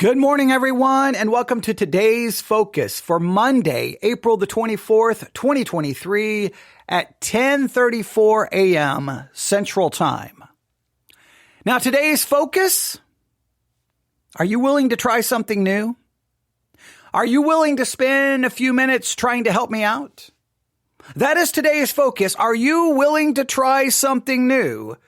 Good morning, everyone, and welcome to today's focus for Monday, April the 24th, 2023 at 10:34 a.m. Central Time. Now, today's focus, are you willing to try something new? Are you willing to spend a few minutes trying to help me out? That is today's focus. Are you willing to try something new?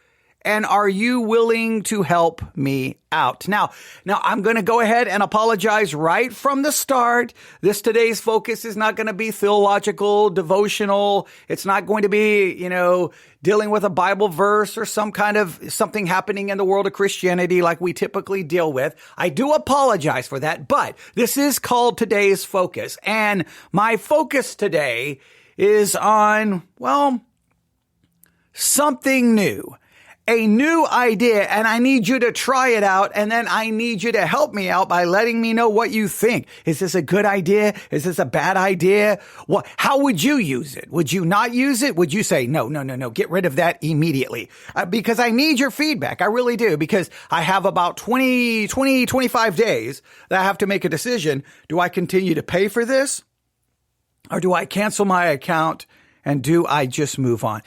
And are you willing to help me out? Now I'm going to go ahead and apologize right from the start. Today's focus is not going to be theological, devotional. It's not going to be, dealing with a Bible verse or something happening in the world of Christianity like we typically deal with. I do apologize for that, but this is called today's focus. And my focus today is on, something new. A new idea, and I need you to try it out, and then I need you to help me out by letting me know what you think. Is this a good idea? Is this a bad idea? How would you use it? Would you not use it? Would you say, no, get rid of that immediately? Because I need your feedback. I really do, because I have about 25 days that I have to make a decision. Do I continue to pay for this? Or do I cancel my account? And do I just move on?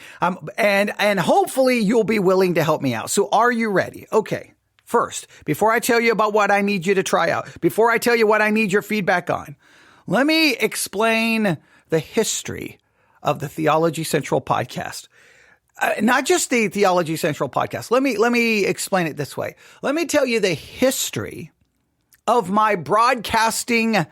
And hopefully you'll be willing to help me out. So are you ready? Okay. First, before I tell you about what I need you to try out, before I tell you what I need your feedback on, let me explain the history of the Theology Central podcast. Not just the Theology Central podcast. Let me explain it this way. Let me tell you the history of my broadcasting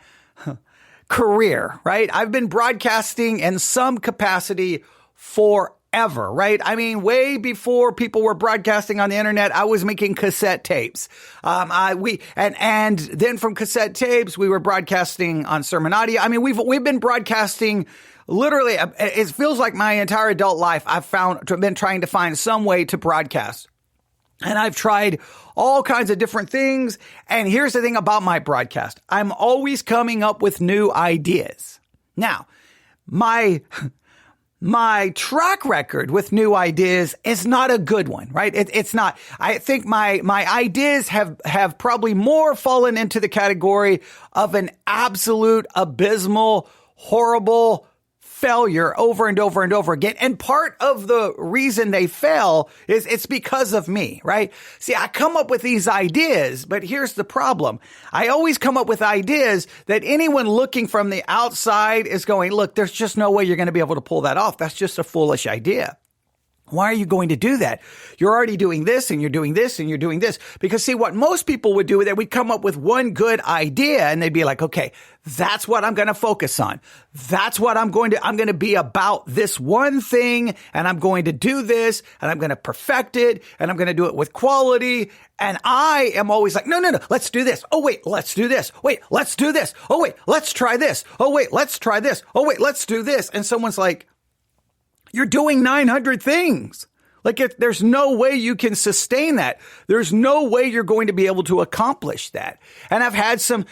career, right? I've been broadcasting in some capacity forever, right? I mean, way before people were broadcasting on the internet, I was making cassette tapes. And then from cassette tapes, we were broadcasting on sermon audio. I mean, we've been broadcasting literally, it feels like my entire adult life. Been trying to find some way to broadcast. And I've tried all kinds of different things. And here's the thing about my broadcast. I'm always coming up with new ideas. Now, my track record with new ideas is not a good one, right? It's not. I think my ideas have probably more fallen into the category of an absolute abysmal, horrible failure over and over and over again. And part of the reason they fail is it's because of me, right? See, I come up with these ideas, but here's the problem. I always come up with ideas that anyone looking from the outside is going, look, there's just no way you're going to be able to pull that off. That's just a foolish idea. Why are you going to do that? You're already doing this and you're doing this and you're doing this. Because see, what most people would do is that we'd come up with one good idea and they'd be like, okay, that's what I'm going to focus on. That's what I'm going to be about this one thing, and I'm going to do this and I'm going to perfect it and I'm going to do it with quality. And I am always like, no, let's do this. Oh, wait, let's do this. Wait, let's do this. Oh, wait, let's try this. Oh, wait, let's try this. Oh, wait, let's do this. And someone's like, you're doing 900 things. There's no way you can sustain that. There's no way you're going to be able to accomplish that. And I've had some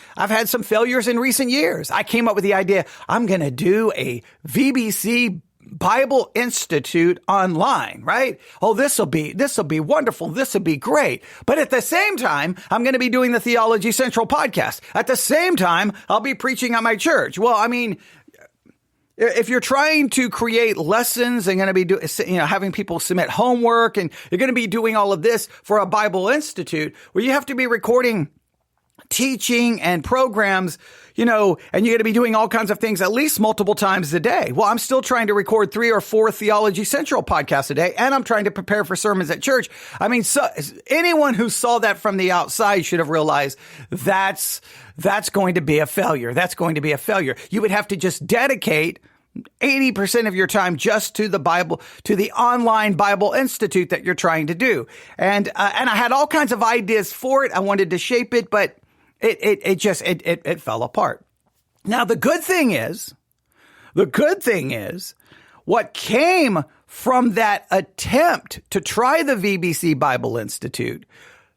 failures in recent years. I came up with the idea, I'm going to do a VBC Bible Institute online, right? Oh, this'll be wonderful. This'll be great. But at the same time, I'm going to be doing the Theology Central podcast. At the same time, I'll be preaching at my church. Well, I mean, if you're trying to create lessons and going to be having people submit homework, and you're going to be doing all of this for a Bible Institute, where you have to be recording teaching and programs, and you're going to be doing all kinds of things at least multiple times a day. Well, I'm still trying to record 3 or 4 Theology Central podcasts a day, and I'm trying to prepare for sermons at church. I mean, so anyone who saw that from the outside should have realized that's going to be a failure. That's going to be a failure. You would have to just dedicate 80% of your time just to the Bible, to the online Bible Institute that you're trying to do. And I had all kinds of ideas for it. I wanted to shape it, but it fell apart. Now, the good thing is what came from that attempt to try the VBC Bible Institute,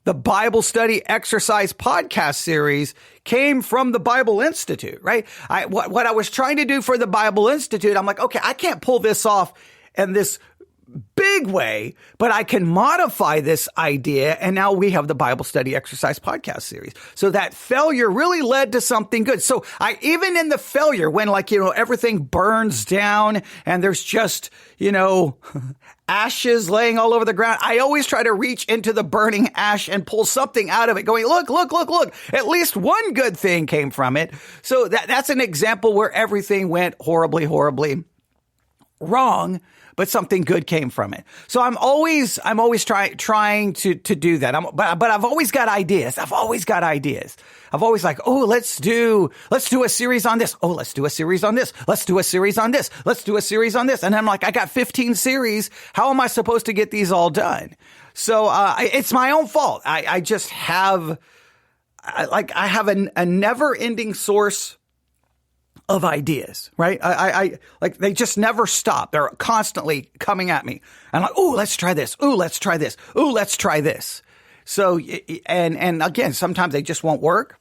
the Bible Study Exercise podcast series, came from the Bible Institute, right? What I was trying to do for the Bible Institute, I'm like, okay, I can't pull this off in this big way, but I can modify this idea. And now we have the Bible Study Exercise podcast series. So that failure really led to something good. So even in the failure, when everything burns down and there's just, ashes laying all over the ground, I always try to reach into the burning ash and pull something out of it going, look, at least one good thing came from it. So that's an example where everything went horribly, horribly wrong, but something good came from it. So I'm always trying to do that. But I've always got ideas. I've always like, oh, let's do a series on this. Oh, let's do a series on this. Let's do a series on this. Let's do a series on this. And I'm like, I got 15 series. How am I supposed to get these all done? So, it's my own fault. I just have, I have a never ending source of ideas, right? I like, they just never stop. They're constantly coming at me. I'm like, ooh, let's try this. Ooh, let's try this. Ooh, let's try this. So, and again, sometimes they just won't work.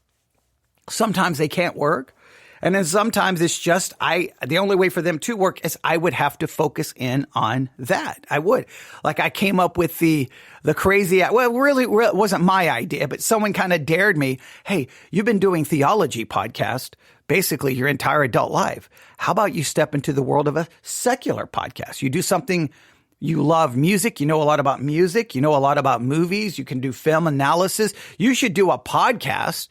Sometimes they can't work. And then sometimes it's just, the only way for them to work is I would have to focus in on that. I would. Like I came up with the crazy, well, really it wasn't my idea, but someone kind of dared me. Hey, you've been doing theology podcast basically your entire adult life. How about you step into the world of a secular podcast? You do something, you love music. You know a lot about music. You know a lot about movies. You can do film analysis. You should do a podcast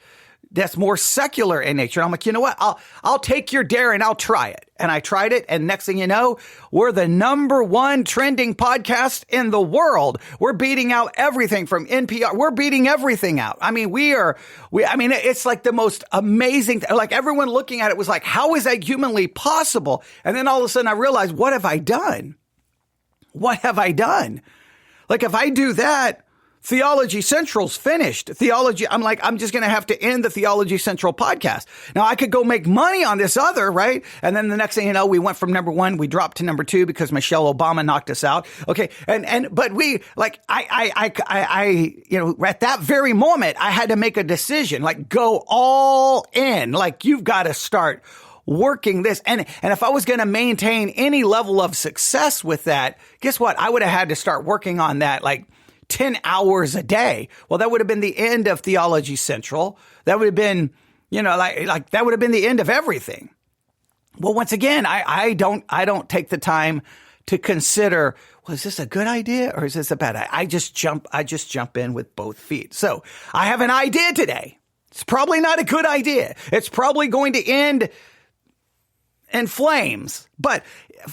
that's more secular in nature. I'm like, you know what? I'll take your dare and I'll try it. And I tried it. And next thing you know, we're the #1 trending podcast in the world. We're beating out everything from NPR. We're beating everything out. I mean, it's like the most amazing, like everyone looking at it was like, how is that humanly possible? And then all of a sudden I realized, what have I done? What have I done? Like if I do that, Theology Central's finished. I'm just going to have to end the Theology Central podcast. Now I could go make money on this other, right? And then the next thing you know, we went from #1, we dropped to #2 because Michelle Obama knocked us out. Okay. But we, like, at that very moment, I had to make a decision, like go all in. Like you've got to start working this. And if I was going to maintain any level of success with that, guess what? I would have had to start working on that, like 10 hours a day. Well, that would have been the end of Theology Central. That would have been, that would have been the end of everything. Well, once again, I don't take the time to consider, well, is this a good idea or is this a bad idea? I just jump in with both feet. So I have an idea today. It's probably not a good idea. It's probably going to end in flames. But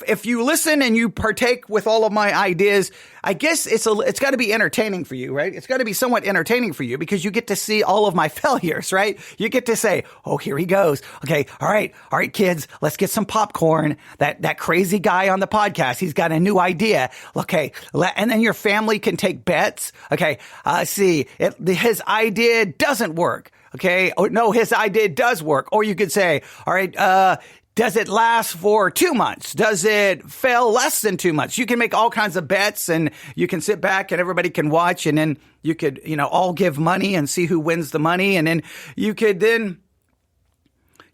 if you listen and you partake with all of my ideas, I guess it's got to be entertaining for you, right? It's got to be somewhat entertaining for you because you get to see all of my failures, right? You get to say, oh, here he goes. Okay. All right, kids, let's get some popcorn. That crazy guy on the podcast, he's got a new idea. Okay. And then your family can take bets. Okay. His idea doesn't work. Okay. Or no, his idea does work. Or you could say, all right, does it last for 2 months? Does it fail less than 2 months? You can make all kinds of bets and you can sit back and everybody can watch and then you could, all give money and see who wins the money. And then you could then,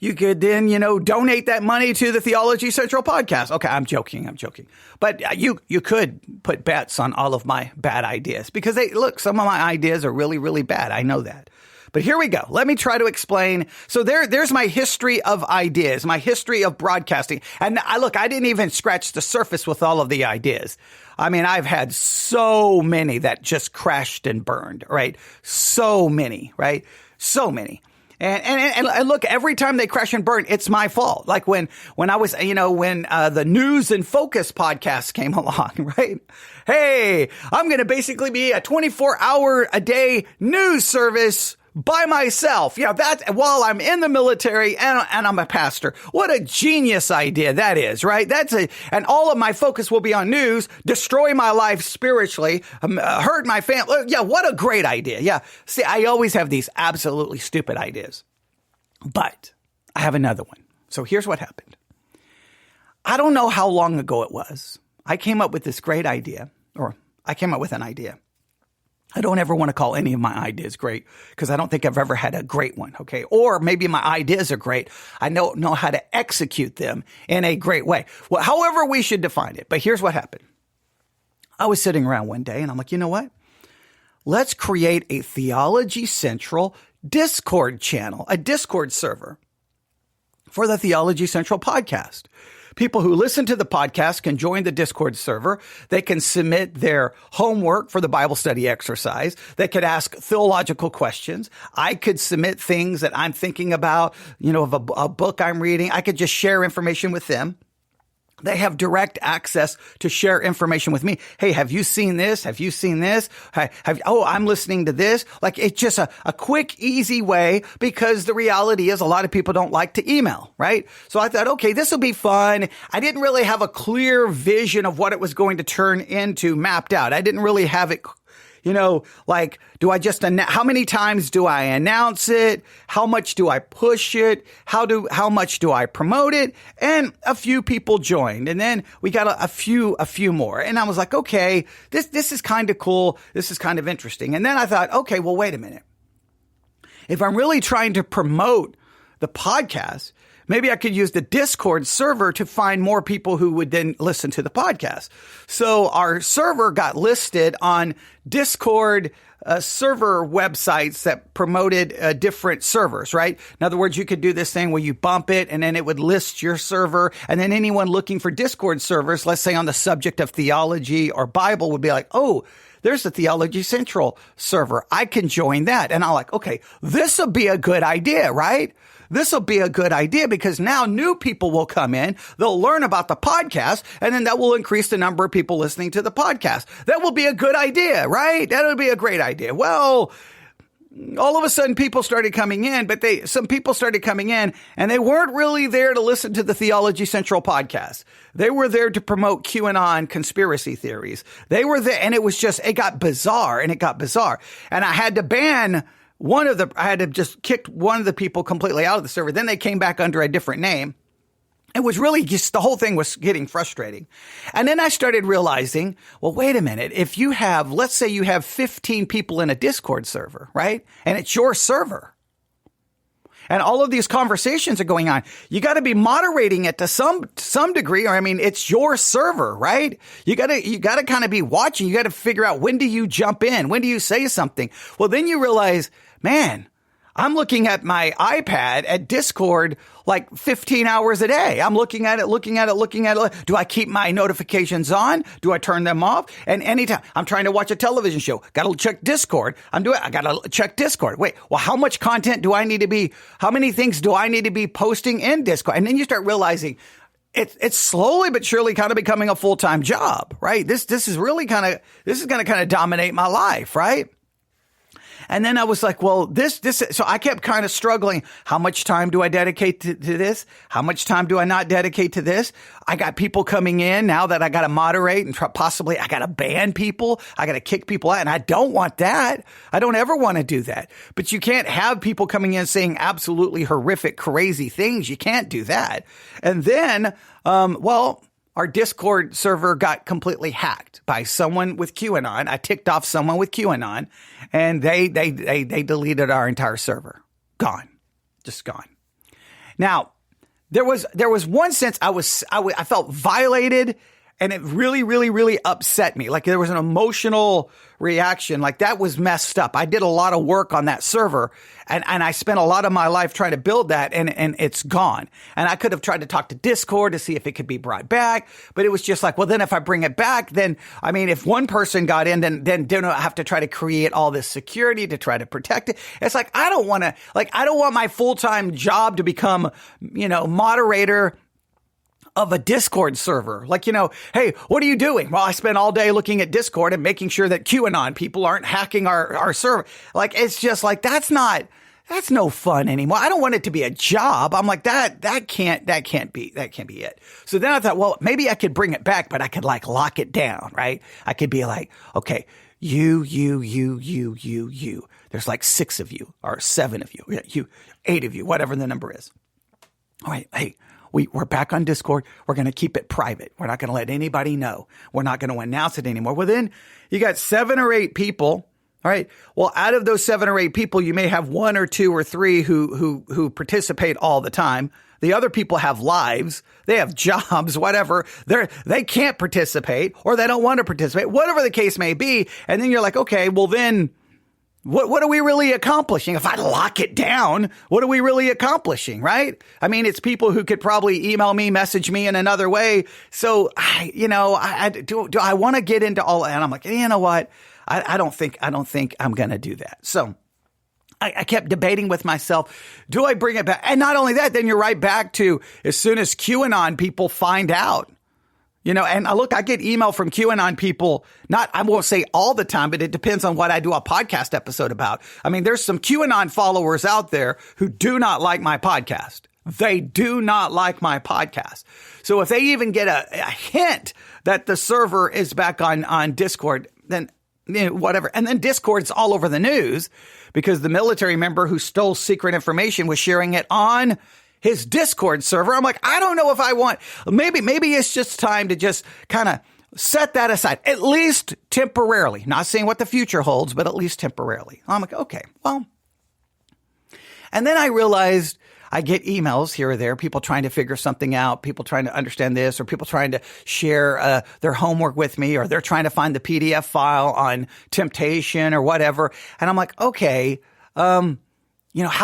donate that money to the Theology Central podcast. Okay. I'm joking. But you could put bets on all of my bad ideas because some of my ideas are really, really bad. I know that. But here we go. Let me try to explain. So there's my history of ideas, my history of broadcasting. And I didn't even scratch the surface with all of the ideas. I mean, I've had so many that just crashed and burned, right? So many, right? So many. And look, every time they crash and burn, it's my fault. Like when I was, when the News and Focus podcast came along, right? Hey, I'm going to basically be a 24-hour-a-day news service by myself. That's while I'm in the military and I'm a pastor. What a genius idea that is, right? And all of my focus will be on news, destroy my life spiritually, hurt my family. Yeah. What a great idea. Yeah. See, I always have these absolutely stupid ideas, but I have another one. So here's what happened. I don't know how long ago it was. I came up with this great idea, or I came up with an idea. I don't ever want to call any of my ideas great because I don't think I've ever had a great one, okay? Or maybe my ideas are great. I don't know how to execute them in a great way. Well, however we should define it. But here's what happened. I was sitting around one day and I'm like, you know what? Let's create a Theology Central Discord channel, a Discord server for the Theology Central podcast. People who listen to the podcast can join the Discord server. They can submit their homework for the Bible study exercise. They could ask theological questions. I could submit things that I'm thinking about, of a book I'm reading. I could just share information with them. They have direct access to share information with me. Hey, have you seen this? Have you seen this? I'm listening to this. Like, it's just a quick, easy way, because the reality is a lot of people don't like to email, right? So I thought, okay, this will be fun. I didn't really have a clear vision of what it was going to turn into mapped out. I didn't really have it, do I just, how many times do I announce it? How much do I push it? How much do I promote it? And a few people joined, and then we got a few more. And I was like, okay, this is kind of cool. This is kind of interesting. And then I thought, okay, well, wait a minute. If I'm really trying to promote the podcast, maybe I could use the Discord server to find more people who would then listen to the podcast. So our server got listed on Discord server websites that promoted different servers, right? In other words, you could do this thing where you bump it and then it would list your server. And then anyone looking for Discord servers, let's say on the subject of theology or Bible, would be like, oh, there's a Theology Central server. I can join that. And I'm like, okay, this will be a good idea, right? This will be a good idea, because now new people will come in, they'll learn about the podcast, and then that will increase the number of people listening to the podcast. That will be a good idea, right? That would be a great idea. Well, all of a sudden people started coming in, but some people started coming in and they weren't really there to listen to the Theology Central podcast. They were there to promote QAnon conspiracy theories. They were there, and it got bizarre. And I had to ban I had to just kick one of the people completely out of the server. Then they came back under a different name. It was really just, the whole thing was getting frustrating. And then I started realizing, well, wait a minute. If you have, let's say you have 15 people in a Discord server, right? And it's your server. And all of these conversations are going on. You got to be moderating it to some degree, or it's your server, right? You got to kind of be watching. You got to figure out, when do you jump in? When do you say something? Well, then you realize, man, I'm looking at my iPad at Discord like 15 hours a day. I'm looking at it. Do I keep my notifications on? Do I turn them off? And anytime I'm trying to watch a television show, got to check Discord. I got to check Discord. Wait, well, how much content do I need to be, how many things do I need to be posting in Discord? And then you start realizing it's slowly but surely kind of becoming a full-time job, right? This is going to kind of dominate my life, right? And then I was like, well, so I kept kind of struggling. How much time do I dedicate to this? How much time do I not dedicate to this? I got people coming in now that I got to moderate, and possibly I got to ban people. I got to kick people out. And I don't want that. I don't ever want to do that. But you can't have people coming in saying absolutely horrific, crazy things. You can't do that. And then, our Discord server got completely hacked by someone with QAnon. I ticked off someone with QAnon, and they deleted our entire server. Gone. Just gone. Now, there was one sense I felt violated, and it really, really, really upset me. Like, there was an emotional reaction. Like, that was messed up. I did a lot of work on that server, and I spent a lot of my life trying to build that, and it's gone. And I could have tried to talk to Discord to see if it could be brought back, but it was just like, well, then if I bring it back, then, if one person got in, then don't I have to try to create all this security to try to protect it? It's like, I don't want my full-time job to become, moderator of a Discord server. Like, hey, what are you doing? Well, I spent all day looking at Discord and making sure that QAnon people aren't hacking our server. Like, it's just like, that's no fun anymore. I don't want it to be a job. I'm like, that can't be it. So then I thought, well, maybe I could bring it back, but I could like lock it down, right? I could be like, okay, you. There's like 6 of you or 7 of you, 8 of you, whatever the number is. All right. Hey, we're back on Discord. We're going to keep it private. We're not going to let anybody know. We're not going to announce it anymore. Well, then you got 7 or 8 people. All right. Well, out of those 7 or 8 people, you may have 1 or 2 or 3 who participate all the time. The other people have lives. They have jobs, whatever. They can't participate or they don't want to participate, whatever the case may be. And then you're like, okay, well then what are we really accomplishing? If I lock it down, what are we really accomplishing, right? I mean, it's people who could probably email me, message me in another way. So, do I want to get into all? And I'm like, you know what? I don't think I'm going to do that. So I kept debating with myself, do I bring it back? And not only that, then you're right back to as soon as QAnon people find out. And look, I get email from QAnon people, I won't say all the time, but it depends on what I do a podcast episode about. I mean, there's some QAnon followers out there who do not like my podcast. They do not like my podcast. So if they even get a hint that the server is back on Discord, then whatever. And then Discord's all over the news because the military member who stole secret information was sharing it on his Discord server. I'm like, I don't know if I want, maybe it's just time to just kind of set that aside, at least temporarily. Not saying what the future holds, but at least temporarily. I'm like, okay, well. And then I realized I get emails here or there, people trying to figure something out, people trying to understand this, or people trying to share their homework with me, or they're trying to find the PDF file on temptation or whatever. And I'm like, okay, how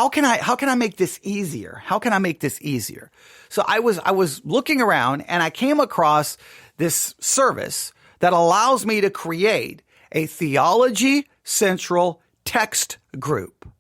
can I make this easier? How can I make this easier? So I was looking around and I came across this service that allows me to create a Theology Central Text group.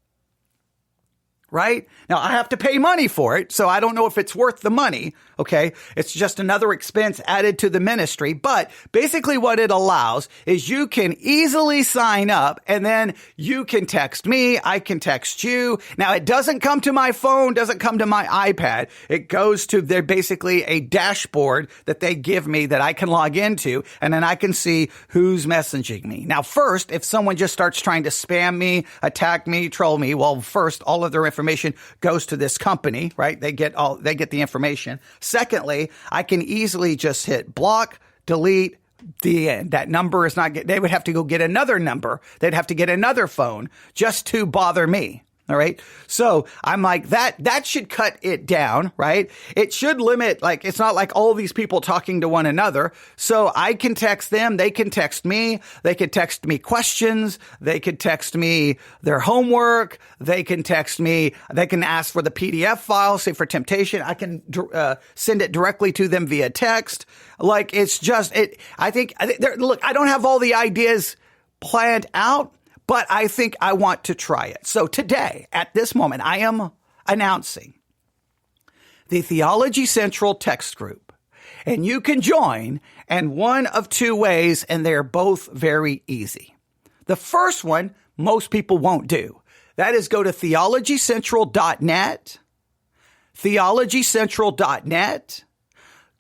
Right? Now I have to pay money for it, so I don't know if it's worth the money. Okay. It's just another expense added to the ministry. But basically what it allows is you can easily sign up and then you can text me. I can text you. Now it doesn't come to my phone, doesn't come to my iPad. It goes to basically a dashboard that they give me that I can log into, and then I can see who's messaging me. Now, first, if someone just starts trying to spam me, attack me, troll me, well, first, all of their information goes to this company, right? They get the information. Secondly, I can easily just hit block, delete, the end. That number is not, they would have to go get another number. They'd have to get another phone just to bother me. All right. So I'm like, that should cut it down, right? It should limit, it's not like all these people talking to one another. So I can text them. They can text me. They could text me questions. They could text me their homework. They can text me. They can ask for the PDF file, say for temptation. I can send it directly to them via text. It's just, look, I don't have all the ideas planned out, but I think I want to try it. So today, at this moment, I am announcing the Theology Central Text Group. And you can join in one of two ways, and they're both very easy. The first one, most people won't do. That is go to theologycentral.net, theologycentral.net,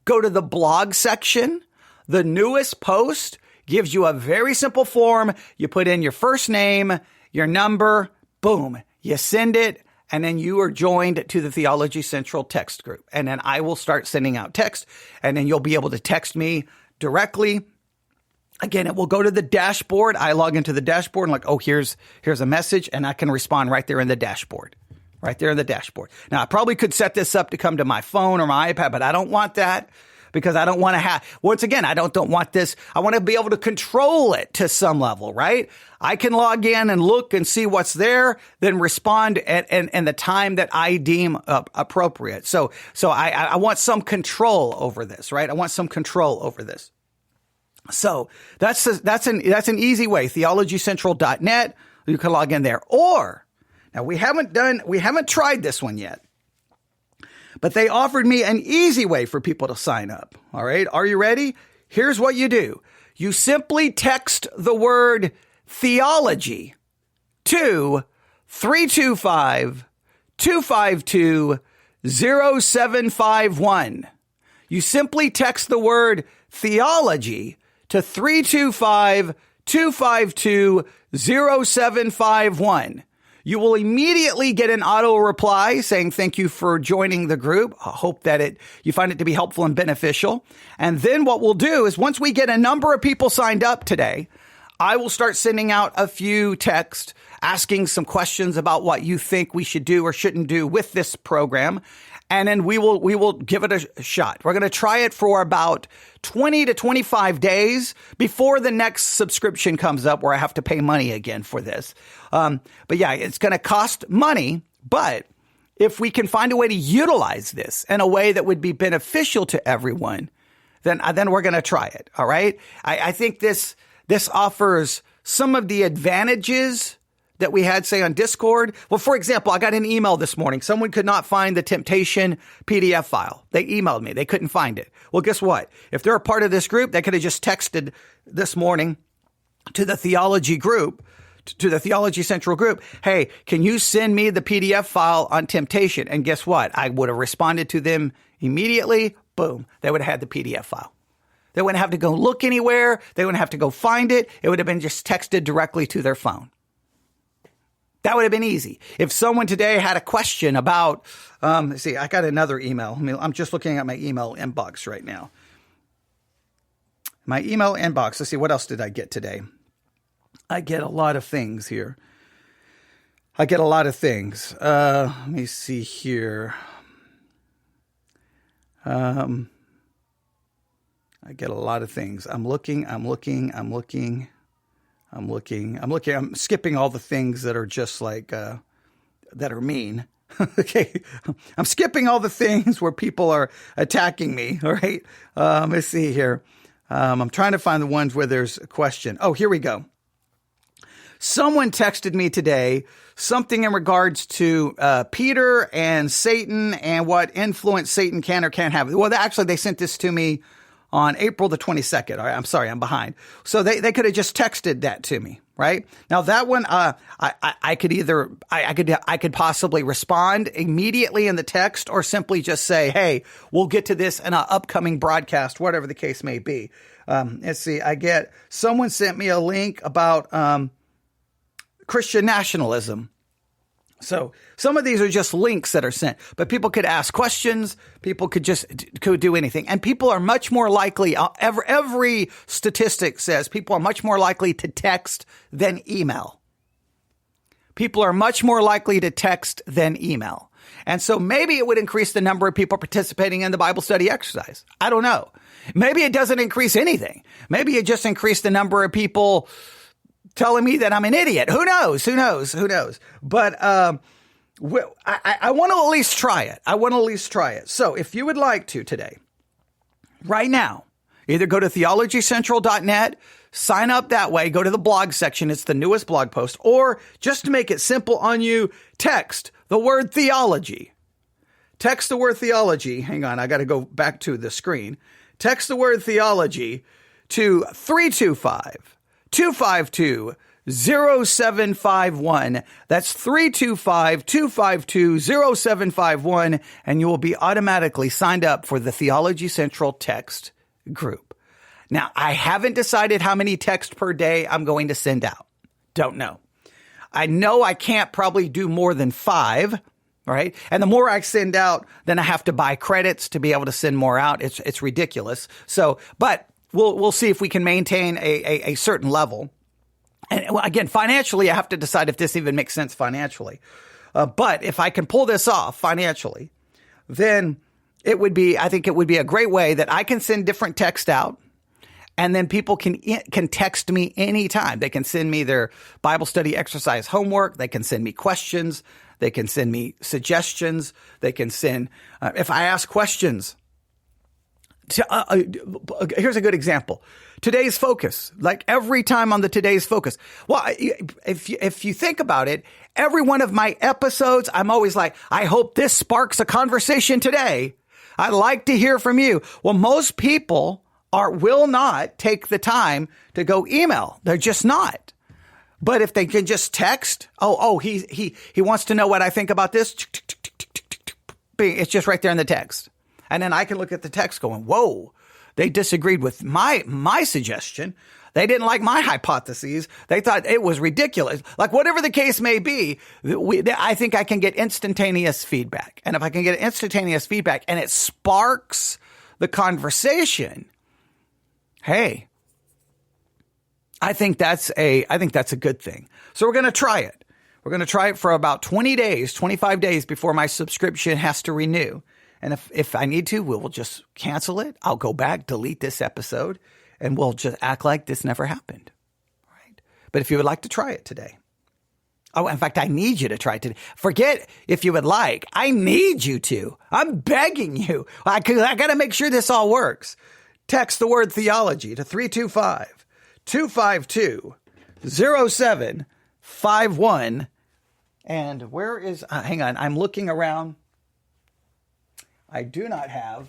go to the blog section, the newest post gives you a very simple form. You put in your first name, your number, boom, you send it, and then you are joined to the Theology Central Text Group. And then I will start sending out text, and then you'll be able to text me directly. Again, it will go to the dashboard. I log into the dashboard and here's a message, and I can respond right there in the dashboard. Right there in the dashboard. Now, I probably could set this up to come to my phone or my iPad, but I don't want that. Because I don't want to once again, I don't want this. I want to be able to control it to some level, right? I can log in and look and see what's there, then respond at the time that I deem appropriate. So I want some control over this, right? I want some control over this. So that's an easy way. theologycentral.net. You can log in there. Or now we haven't tried this one yet. But they offered me an easy way for people to sign up. All right. Are you ready? Here's what you do. You simply text the word theology to 325-252-0751. You simply text the word theology to 325-252-0751. You will immediately get an auto reply saying thank you for joining the group. I hope that you find it to be helpful and beneficial. And then what we'll do is once we get a number of people signed up today, I will start sending out a few texts asking some questions about what you think we should do or shouldn't do with this program. and then we will give it a shot. We're going to try it for about 20 to 25 days before the next subscription comes up where I have to pay money again for this. But yeah, it's going to cost money, but if we can find a way to utilize this in a way that would be beneficial to everyone, then we're going to try it. All right. I think this offers some of the advantages that we had, say, on Discord. Well, for example, I got an email this morning. Someone could not find the Temptation PDF file. They emailed me. They couldn't find it. Well, guess what? If they're a part of this group, they could have just texted this morning to the theology group, to the Theology Central group, hey, can you send me the PDF file on temptation? And guess what? I would have responded to them immediately. Boom. They would have had the PDF file. They wouldn't have to go look anywhere. They wouldn't have to go find it. It would have been just texted directly to their phone. That would have been easy. If someone today had a question about, let's see, I got another email. I'm just looking at my email inbox right now. My email inbox. Let's see, what else did I get today? I get a lot of things here. Let me see here. I get a lot of things. I'm looking. I'm skipping all the things that are just like, that are mean. Okay. I'm skipping all the things where people are attacking me. All right. Let's see here. I'm trying to find the ones where there's a question. Oh, here we go. Someone texted me today something in regards to Peter and Satan and what influence Satan can or can't have. Well, actually, they sent this to me on April the 22nd. All right, I'm sorry, I'm behind. So they could have just texted that to me, right? Now that one, I could possibly respond immediately in the text or simply just say, hey, we'll get to this in an upcoming broadcast, whatever the case may be. Let's see, someone sent me a link about Christian nationalism. So some of these are just links that are sent, but people could ask questions. People could do anything. And people are much more likely, every statistic says people are much more likely to text than email. People are much more likely to text than email. And so maybe it would increase the number of people participating in the Bible study exercise. I don't know. Maybe it doesn't increase anything. Maybe it just increased the number of people telling me that I'm an idiot. Who knows? But I want to at least try it. So if you would like to today, right now, either go to theologycentral.net, sign up that way, go to the blog section. It's the newest blog post. Or just to make it simple on you, text the word theology. Text the word theology. Hang on, I got to go back to the screen. Text the word theology to 325-252-0751. That's 325-252-0751. And you will be automatically signed up for the Theology Central Text group. Now, I haven't decided how many texts per day I'm going to send out. Don't know. I know I can't probably do more than 5, right? And the more I send out, then I have to buy credits to be able to send more out. It's ridiculous. So, but we'll see if we can maintain a certain level. And again, financially, I have to decide if this even makes sense financially. But if I can pull this off financially, then I think it would be a great way that I can send different text out. And then people can text me anytime. They can send me their Bible study exercise homework. They can send me questions. They can send me suggestions. They can send, if I ask questions. Here's a good example. Today's Focus, like every time on the Today's Focus. Well, if you think about it, every one of my episodes, I'm always like, I hope this sparks a conversation today. I'd like to hear from you. Well, most people will not take the time to go email. They're just not. But if they can just text, he wants to know what I think about this. It's just right there in the text. And then I can look at the text going, whoa, they disagreed with my suggestion. They didn't like my hypotheses. They thought it was ridiculous. Like whatever the case may be, I think I can get instantaneous feedback. And if I can get instantaneous feedback and it sparks the conversation, hey, I think that's a good thing. So we're going to try it. We're going to try it for about 20 days, 25 days before my subscription has to renew. And if I need to, we'll just cancel it. I'll go back, delete this episode, and we'll just act like this never happened. Right? But if you would like to try it today. Oh, in fact, I need you to try it today. Forget if you would like. I need you to. I'm begging you. I got to make sure this all works. Text the word theology to 325-252-0751. And where is, hang on, I'm looking around. I do not have,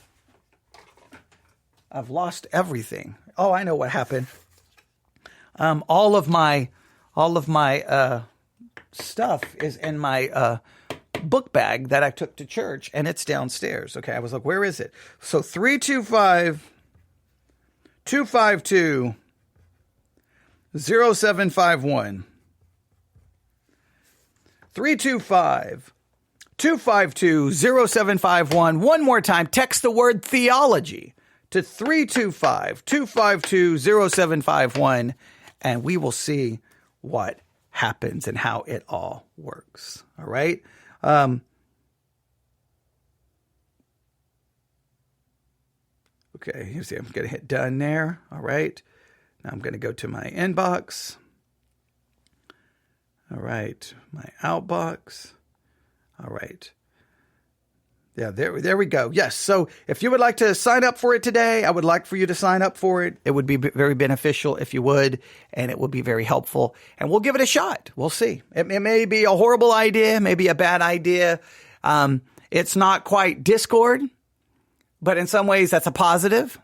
I've lost everything. Oh, I know what happened. All of my stuff is in my book bag that I took to church, and it's downstairs. Okay, I was like, where is it? So 325-252-0751. 325-252-0751. One more time, text the word theology to 325-252-0751, and we will see what happens and how it all works. All right? Okay, here's I'm going to hit done there. All right. Now I'm going to go to my inbox. All right, my outbox. All right. Yeah, there we go. Yes. So if you would like to sign up for it today, I would like for you to sign up for it. It would be very beneficial if you would, and it would be very helpful. And we'll give it a shot. We'll see. It may be a horrible idea, maybe a bad idea. It's not quite Discord, but in some ways that's a positive.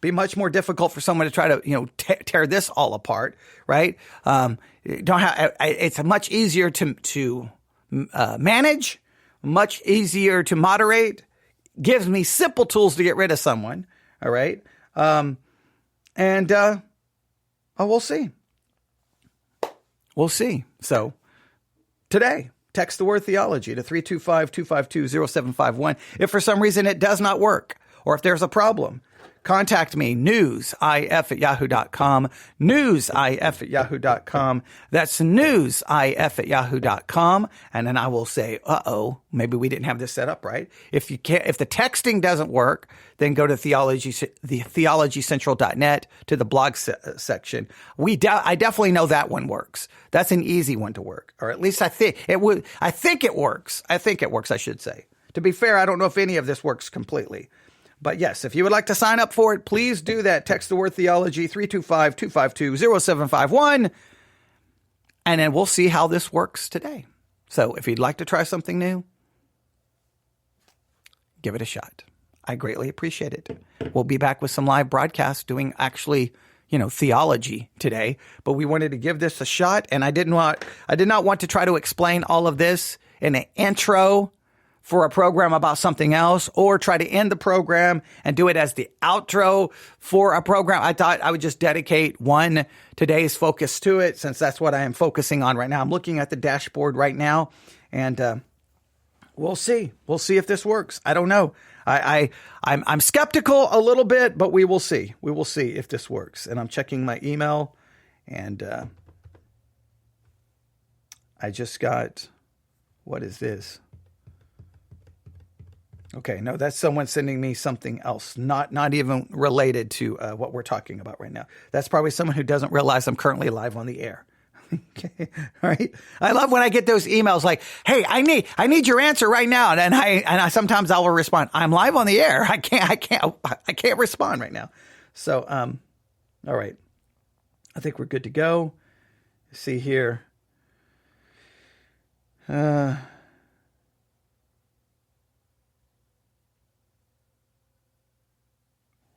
Be much more difficult for someone to try to, tear this all apart, right? It's much easier to manage, much easier to moderate. Gives me simple tools to get rid of someone. All right, we'll see. We'll see. So today, text the word theology to 325-252-0751. If for some reason it does not work, or if there's a problem, contact me, newsif@yahoo.com, newsif@yahoo.com. That's newsif@yahoo.com. And then I will say, maybe we didn't have this set up right. If the texting doesn't work, then go to theologycentral.net to the blog section. I definitely know that one works. That's an easy one to work, or at least I think it would. I think it works. I should say. To be fair, I don't know if any of this works completely. But yes, if you would like to sign up for it, please do that. Text the word theology, 325-252-0751. And then we'll see how this works today. So if you'd like to try something new, give it a shot. I greatly appreciate it. We'll be back with some live broadcasts doing actually, theology today. But we wanted to give this a shot. And I did not want to try to explain all of this in an intro for a program about something else, or try to end the program and do it as the outro for a program. I thought I would just dedicate today's focus to it, since that's what I am focusing on right now. I'm looking at the dashboard right now, and we'll see. We'll see if this works. I don't know. I'm skeptical a little bit, but we will see. We will see if this works. And I'm checking my email, and I just got, what is this? Okay, no, that's someone sending me something else, not even related to what we're talking about right now. That's probably someone who doesn't realize I'm currently live on the air. Okay, all right. I love when I get those emails like, "Hey, I need your answer right now," and I sometimes I will respond, "I'm live on the air. I can't respond right now." So, all right, I think we're good to go. See here.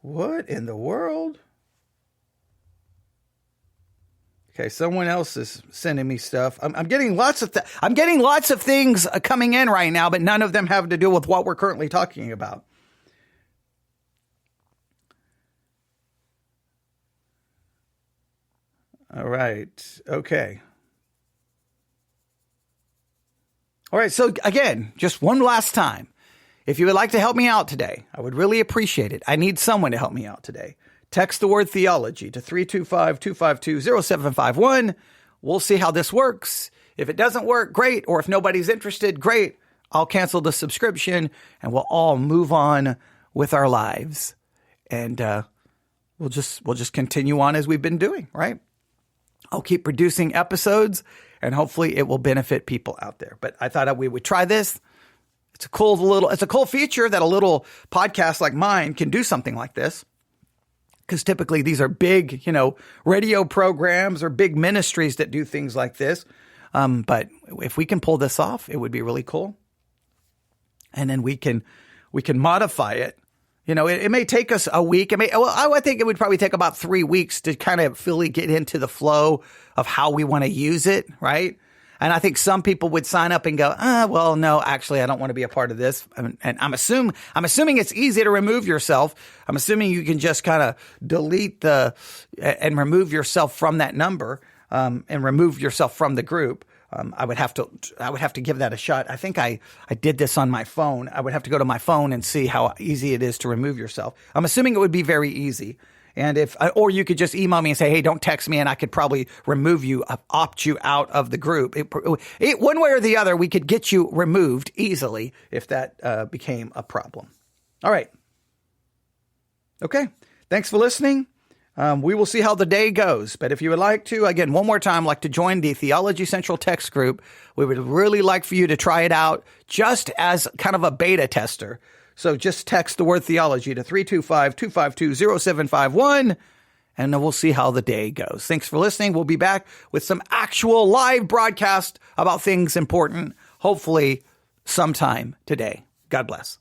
What in the world? Okay, someone else is sending me stuff. I'm getting lots of things coming in right now, but none of them have to do with what we're currently talking about. All right. Okay. All right. So again, just one last time. If you would like to help me out today, I would really appreciate it. I need someone to help me out today. Text the word theology to 325-252-0751. We'll see how this works. If it doesn't work, great. Or if nobody's interested, great. I'll cancel the subscription and we'll all move on with our lives. And we'll just continue on as we've been doing, right? I'll keep producing episodes and hopefully it will benefit people out there. But I thought we would try this. It's a cool feature that a little podcast like mine can do something like this. Because typically these are big, radio programs or big ministries that do things like this. But if we can pull this off, it would be really cool. And then we can modify it. It may take us a week. I think it would probably take about 3 weeks to kind of fully get into the flow of how we want to use it, right? And I think some people would sign up and go, well, no, actually, I don't want to be a part of this. And I'm assuming it's easy to remove yourself. I'm assuming you can just kind of delete and remove yourself from that number, and remove yourself from the group. I would have to give that a shot. I think I did this on my phone. I would have to go to my phone and see how easy it is to remove yourself. I'm assuming it would be very easy. And or you could just email me and say, hey, don't text me, and I could probably remove you, opt you out of the group. One way or the other, we could get you removed easily if that became a problem. All right. Okay. Thanks for listening. We will see how the day goes. But if you would like to, again, one more time, like to join the Theology Central Text group, we would really like for you to try it out just as kind of a beta tester. So just text the word theology to 325-252-0751, and then we'll see how the day goes. Thanks for listening. We'll be back with some actual live broadcast about things important, hopefully sometime today. God bless.